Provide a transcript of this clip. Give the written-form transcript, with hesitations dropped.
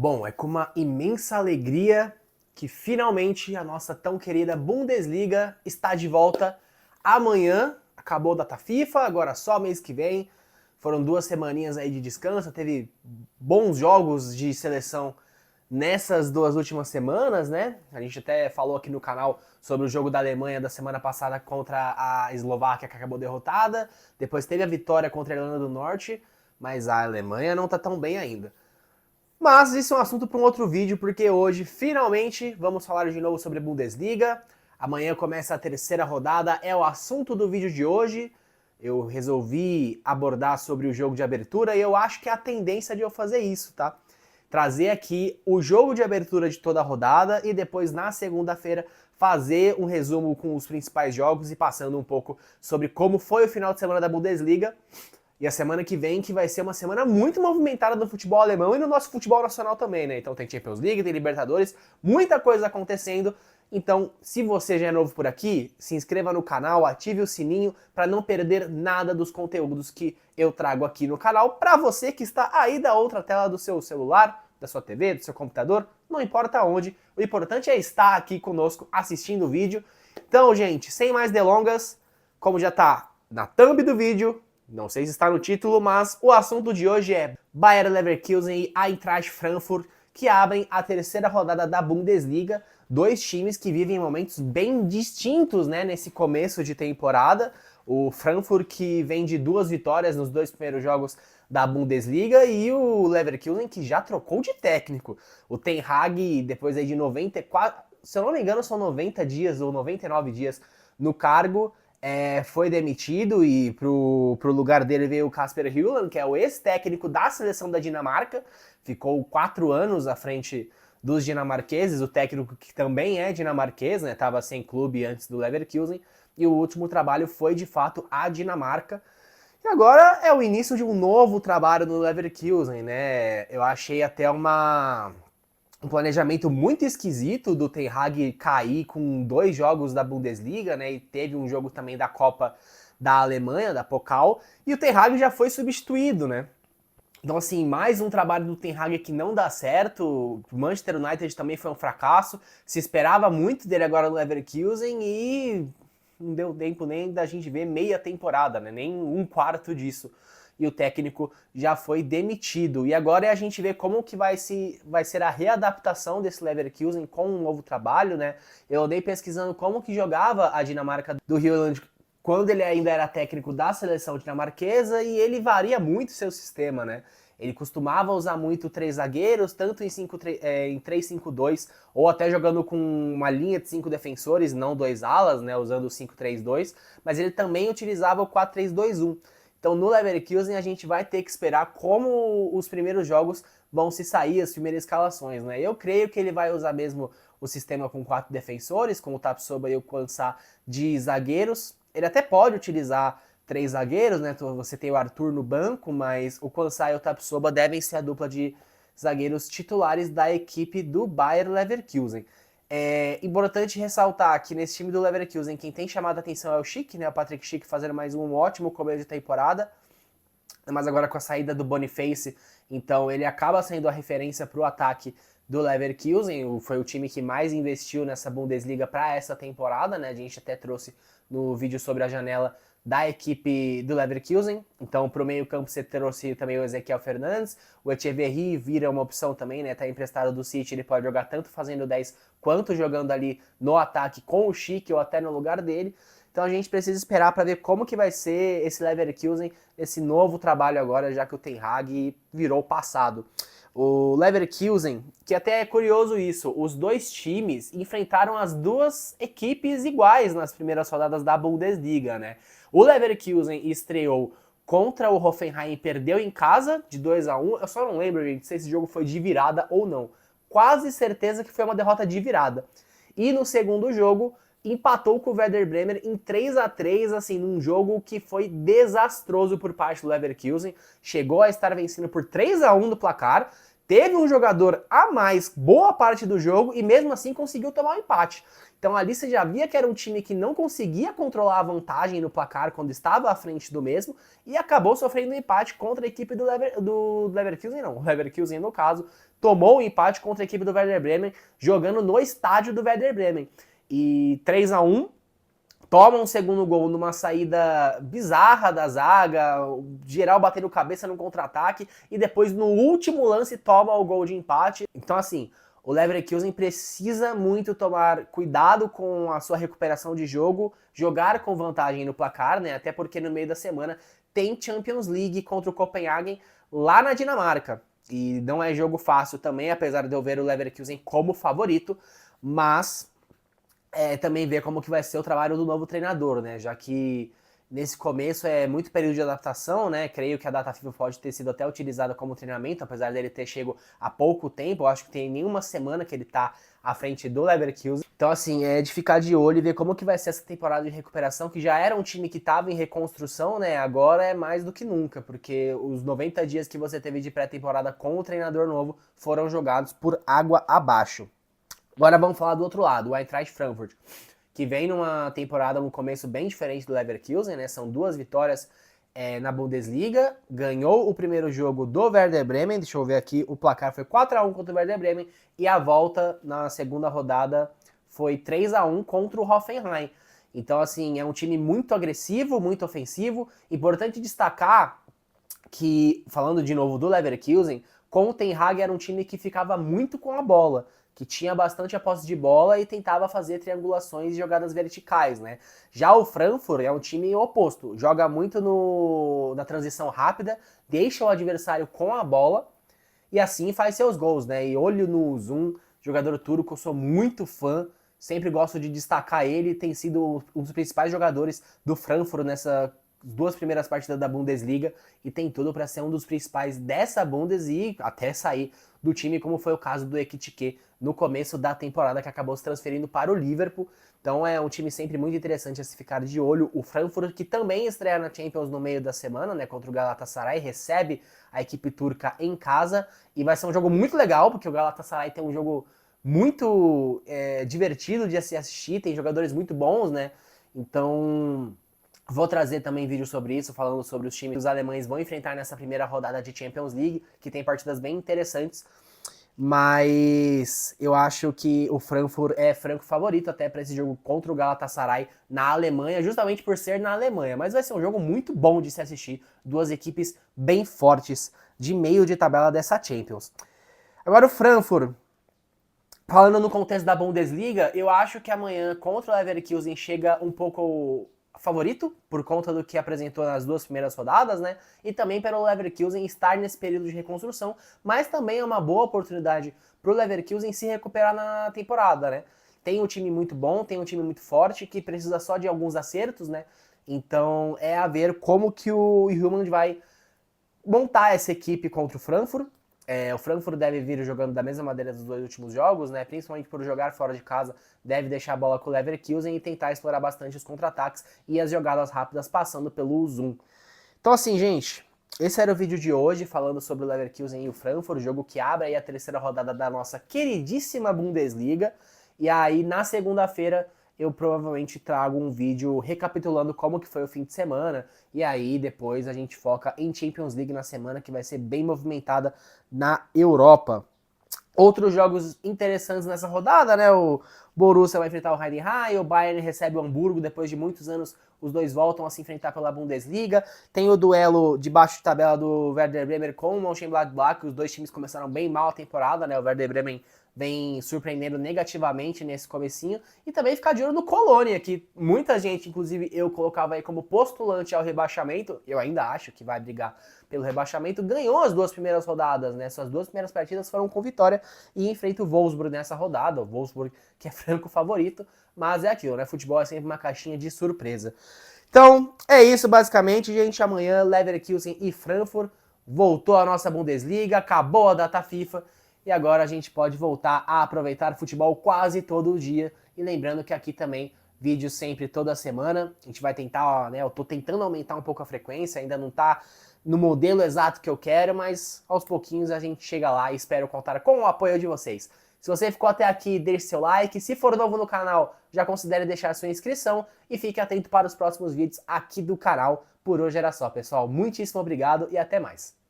Bom, é com uma imensa alegria que finalmente a nossa tão querida Bundesliga está de volta amanhã. Acabou a data FIFA, agora só mês que vem. Foram 2 semaninhas aí de descanso, teve bons jogos de seleção nessas 2 últimas semanas, né? A gente até falou aqui no canal sobre o jogo da Alemanha da semana passada contra a Eslováquia, que acabou derrotada. Depois teve a vitória contra a Irlanda do Norte, mas a Alemanha não tá tão bem ainda. Mas isso é um assunto para um outro vídeo, porque hoje, finalmente, vamos falar de novo sobre a Bundesliga. Amanhã começa a 3ª rodada, é o assunto do vídeo de hoje. Eu resolvi abordar sobre o jogo de abertura e eu acho que é a tendência de eu fazer isso, tá? Trazer aqui o jogo de abertura de toda a rodada e depois, na segunda-feira, fazer um resumo com os principais jogos e passando um pouco sobre como foi o final de semana da Bundesliga. E a semana que vem, que vai ser uma semana muito movimentada no futebol alemão e no nosso futebol nacional também, né? Então tem Champions League, tem Libertadores, muita coisa acontecendo. Então, se você já é novo por aqui, se inscreva no canal, ative o sininho para não perder nada dos conteúdos que eu trago aqui no canal. Para você que está aí da outra tela do seu celular, da sua TV, do seu computador, não importa onde. O importante é estar aqui conosco assistindo o vídeo. Então, gente, sem mais delongas, como já está na thumb do vídeo, não sei se está no título, mas o assunto de hoje é Bayer Leverkusen e Eintracht Frankfurt, que abrem a 3ª rodada da Bundesliga. 2 times que vivem momentos bem distintos, né, nesse começo de temporada. O Frankfurt, que vem de 2 vitórias nos 2 primeiros jogos da Bundesliga, e o Leverkusen, que já trocou de técnico. O Ten Hag, depois aí de 94, se eu não me engano, são 90 dias ou 99 dias no cargo, foi demitido e pro lugar dele veio o Kasper Hjulmand, que é o ex-técnico da seleção da Dinamarca, ficou 4 anos à frente dos dinamarqueses, o técnico que também é dinamarquês, né, estava sem clube antes do Leverkusen, e o último trabalho foi de fato a Dinamarca. E agora é o início de um novo trabalho no Leverkusen, né? Eu achei até um planejamento muito esquisito do Ten Hag cair com 2 jogos da Bundesliga, né? E teve um jogo também da Copa da Alemanha, da Pokal, e o Ten Hag já foi substituído, né? Então, assim, mais um trabalho do Ten Hag que não dá certo. O Manchester United também foi um fracasso. Se esperava muito dele agora no Leverkusen e não deu tempo nem da gente ver meia temporada, né? Nem 1/4 disso. E o técnico já foi demitido. E agora é a gente ver como que vai ser a readaptação desse Leverkusen com um novo trabalho, né? Eu andei pesquisando como que jogava a Dinamarca do Hjulmand quando ele ainda era técnico da seleção dinamarquesa, e ele varia muito seu sistema, né? Ele costumava usar muito 3 zagueiros, tanto em 3-5-2, ou até jogando com uma linha de 5 defensores, não 2 alas, né, usando o 5-3-2, mas ele também utilizava o 4-3-2-1. Então no Leverkusen a gente vai ter que esperar como os primeiros jogos vão se sair, as primeiras escalações, né? Eu creio que ele vai usar mesmo o sistema com 4 defensores, com o Tapsoba e o Quansah de zagueiros. Ele até pode utilizar 3 zagueiros, né? Você tem o Arthur no banco, mas o Quansah e o Tapsoba devem ser a dupla de zagueiros titulares da equipe do Bayer Leverkusen. É importante ressaltar que nesse time do Leverkusen, quem tem chamado a atenção é o Schick, né? O Patrick Schick fazendo mais um ótimo começo de temporada, mas agora com a saída do Boniface, então ele acaba sendo a referência para o ataque do Leverkusen. Foi o time que mais investiu nessa Bundesliga para essa temporada, né? A gente até trouxe no vídeo sobre a janela da equipe do Leverkusen. Então, para o meio-campo, você trouxe também o Ezequiel Fernandes. O Etcheverry vira uma opção também, né? Tá emprestado do City, ele pode jogar tanto fazendo 10 quanto jogando ali no ataque com o Schick ou até no lugar dele. Então a gente precisa esperar para ver como que vai ser esse Leverkusen, esse novo trabalho agora, já que o Ten Hag virou passado. O Leverkusen, que até é curioso isso, os 2 times enfrentaram as 2 equipes iguais nas primeiras rodadas da Bundesliga, né? O Leverkusen estreou contra o Hoffenheim e perdeu em casa de 2-1. Eu só não lembro, gente, se esse jogo foi de virada ou não. Quase certeza que foi uma derrota de virada. E no segundo jogo, empatou com o Werder Bremen em 3-3, assim, num jogo que foi desastroso por parte do Leverkusen. Chegou a estar vencendo por 3-1 no placar, teve um jogador a mais boa parte do jogo e mesmo assim conseguiu tomar um empate. Então ali você já via que era um time que não conseguia controlar a vantagem no placar quando estava à frente do mesmo e acabou sofrendo um empate contra a equipe do Leverkusen, não, o Leverkusen no caso, tomou um empate contra a equipe do Werder Bremen, jogando no estádio do Werder Bremen. E 3-1, toma um segundo gol numa saída bizarra da zaga, geral batendo cabeça no contra-ataque, e depois no último lance toma o gol de empate. Então assim, o Leverkusen precisa muito tomar cuidado com a sua recuperação de jogo, jogar com vantagem no placar, né? Até porque no meio da semana tem Champions League contra o Copenhagen lá na Dinamarca. E não é jogo fácil também, apesar de eu ver o Leverkusen como favorito, mas também ver como que vai ser o trabalho do novo treinador, né? Já que nesse começo é muito período de adaptação, né? Creio que a data FIFA pode ter sido até utilizada como treinamento, apesar dele ter chego há pouco tempo. Eu acho que tem nenhuma semana que ele tá à frente do Leverkusen. Então, assim, é de ficar de olho e ver como que vai ser essa temporada de recuperação, que já era um time que estava em reconstrução, né? Agora é mais do que nunca, porque os 90 dias que você teve de pré-temporada com o treinador novo foram jogados por água abaixo. Agora vamos falar do outro lado, o Eintracht Frankfurt, que vem numa temporada no começo bem diferente do Leverkusen, né? São 2 vitórias na Bundesliga, ganhou o primeiro jogo do Werder Bremen, deixa eu ver aqui, o placar foi 4-1 contra o Werder Bremen, e a volta na segunda rodada foi 3-1 contra o Hoffenheim. Então, assim, é um time muito agressivo, muito ofensivo. Importante destacar que, falando de novo do Leverkusen, com o Ten Hag era um time que ficava muito com a bola, que tinha bastante a posse de bola e tentava fazer triangulações e jogadas verticais, né? Já o Frankfurt é um time oposto, joga muito na transição rápida, deixa o adversário com a bola e assim faz seus gols, né? E olho no Zoom, jogador turco, eu sou muito fã, sempre gosto de destacar ele, tem sido um dos principais jogadores do Frankfurt nessa 2 primeiras partidas da Bundesliga e tem tudo para ser um dos principais dessa Bundes e até sair do time, como foi o caso do Ekitike no começo da temporada, que acabou se transferindo para o Liverpool. Então é um time sempre muito interessante a se ficar de olho. O Frankfurt, que também estreia na Champions no meio da semana, né, contra o Galatasaray, recebe a equipe turca em casa e vai ser um jogo muito legal, porque o Galatasaray tem um jogo muito divertido de se assistir, tem jogadores muito bons, né? Então vou trazer também vídeo sobre isso, falando sobre os times que os alemães vão enfrentar nessa primeira rodada de Champions League, que tem partidas bem interessantes. Mas eu acho que o Frankfurt é franco favorito até para esse jogo contra o Galatasaray na Alemanha, justamente por ser na Alemanha. Mas vai ser um jogo muito bom de se assistir, 2 equipes bem fortes de meio de tabela dessa Champions. Agora o Frankfurt, falando no contexto da Bundesliga, eu acho que amanhã contra o Leverkusen chega um pouco favorito, por conta do que apresentou nas 2 primeiras rodadas, né? E também pelo Leverkusen estar nesse período de reconstrução, mas também é uma boa oportunidade para o Leverkusen se recuperar na temporada, né? Tem um time muito bom, tem um time muito forte, que precisa só de alguns acertos, né? Então é a ver como que o Hjulmand vai montar essa equipe contra o Frankfurt. O Frankfurt deve vir jogando da mesma maneira dos 2 últimos jogos, né? Principalmente por jogar fora de casa, deve deixar a bola com o Leverkusen e tentar explorar bastante os contra-ataques e as jogadas rápidas passando pelo Zoom. Então assim, gente, esse era o vídeo de hoje, falando sobre o Leverkusen e o Frankfurt, o jogo que abre aí a 3ª rodada da nossa queridíssima Bundesliga. E aí, na segunda-feira, eu provavelmente trago um vídeo recapitulando como que foi o fim de semana, e aí depois a gente foca em Champions League na semana, que vai ser bem movimentada na Europa. Outros jogos interessantes nessa rodada, né? O Borussia vai enfrentar o Heidenheim, o Bayern recebe o Hamburgo, depois de muitos anos os dois voltam a se enfrentar pela Bundesliga. Tem o duelo debaixo de tabela do Werder Bremen com o Mönchengladbach, os 2 times começaram bem mal a temporada, né? O Werder Bremen vem surpreendendo negativamente nesse comecinho, e também ficar de olho no Colônia, que muita gente, inclusive eu, colocava aí como postulante ao rebaixamento, eu ainda acho que vai brigar pelo rebaixamento, ganhou as 2 primeiras rodadas, né? Suas 2 primeiras partidas foram com vitória e enfrenta o Wolfsburg nessa rodada, o Wolfsburg que é franco favorito, mas é aquilo, né? Futebol é sempre uma caixinha de surpresa. Então, é isso basicamente, gente. Amanhã, Leverkusen e Frankfurt, voltou a nossa Bundesliga, acabou a data FIFA, e agora a gente pode voltar a aproveitar futebol quase todo dia. E lembrando que aqui também, vídeos sempre toda semana. A gente vai tentar, né? Eu tô tentando aumentar um pouco a frequência, ainda não tá no modelo exato que eu quero, mas aos pouquinhos a gente chega lá e espero contar com o apoio de vocês. Se você ficou até aqui, deixe seu like. Se for novo no canal, já considere deixar sua inscrição e fique atento para os próximos vídeos aqui do canal. Por hoje era só, pessoal. Muitíssimo obrigado e até mais.